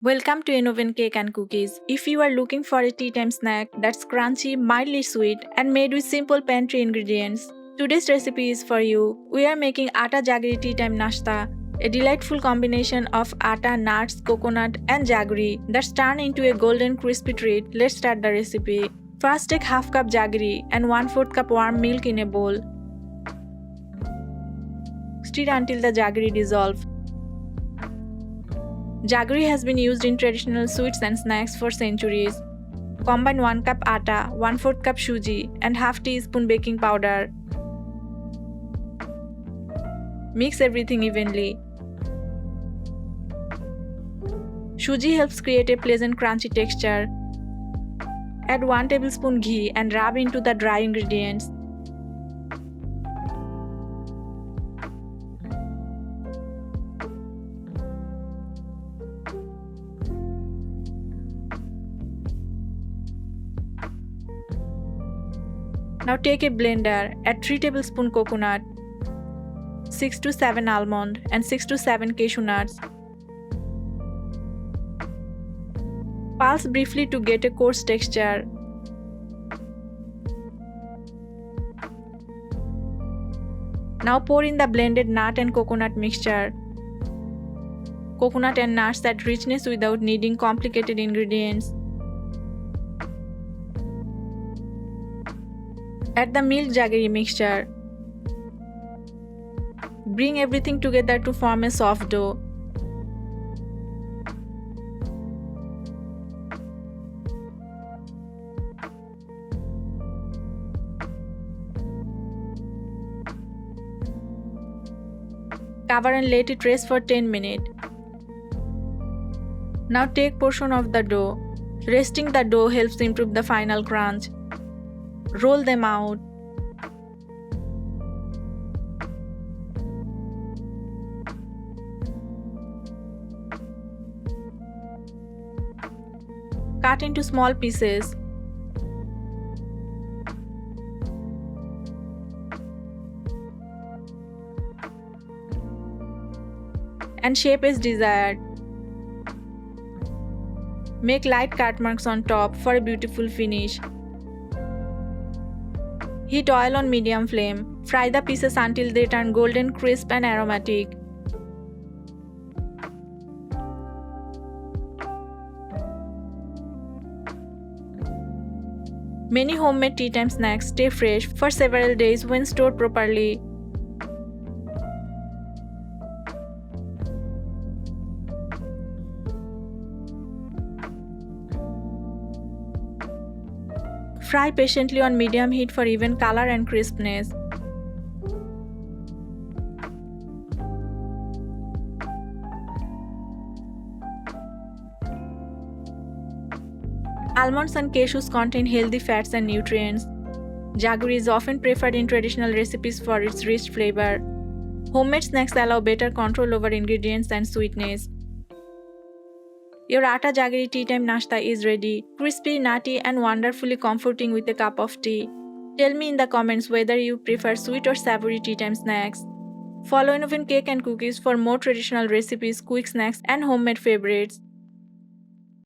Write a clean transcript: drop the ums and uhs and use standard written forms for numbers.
Welcome to Innoven Cake and Cookies. If you are looking for a tea time snack that's crunchy, mildly sweet, and made with simple pantry ingredients, today's recipe is for you. We are making Atta Jaggery Tea Time Nashta, a delightful combination of atta, nuts, coconut, and jaggery that's turned into a golden crispy treat. Let's start the recipe. First, take half cup jaggery and 1/4 cup warm milk in a bowl. Stir until the jaggery dissolves. Jaggery has been used in traditional sweets and snacks for centuries. Combine 1 cup atta, 1/4 cup suji, and half teaspoon baking powder. Mix everything evenly. Suji helps create a pleasant crunchy texture. Add 1 tablespoon ghee and rub into the dry ingredients. Now take a blender, add 3 tablespoons coconut, 6 to 7 almond and 6 to 7 cashew nuts. Pulse briefly to get a coarse texture. Now pour in the blended nut and coconut mixture. Coconut and nuts add richness without needing complicated ingredients. Add the milk jaggery mixture. Bring everything together to form a soft dough. Cover and let it rest for 10 minutes. Now take portion of the dough. Resting the dough helps improve the final crunch. Roll them out. Cut into small pieces. And shape as desired. Make light cut marks on top for a beautiful finish. Heat oil on medium flame. Fry the pieces until they turn golden, crisp, and aromatic. Many homemade tea time snacks stay fresh for several days when stored properly. Fry patiently on medium heat for even color and crispness. Almonds and cashews contain healthy fats and nutrients. Jaggery is often preferred in traditional recipes for its rich flavor. Homemade snacks allow better control over ingredients and sweetness. Your Atta Jaggery Tea Time Nashta is ready, crispy, nutty, and wonderfully comforting with a cup of tea. Tell me in the comments whether you prefer sweet or savory tea time snacks. Follow Innoven Cake and Cookies for more traditional recipes, quick snacks, and homemade favorites.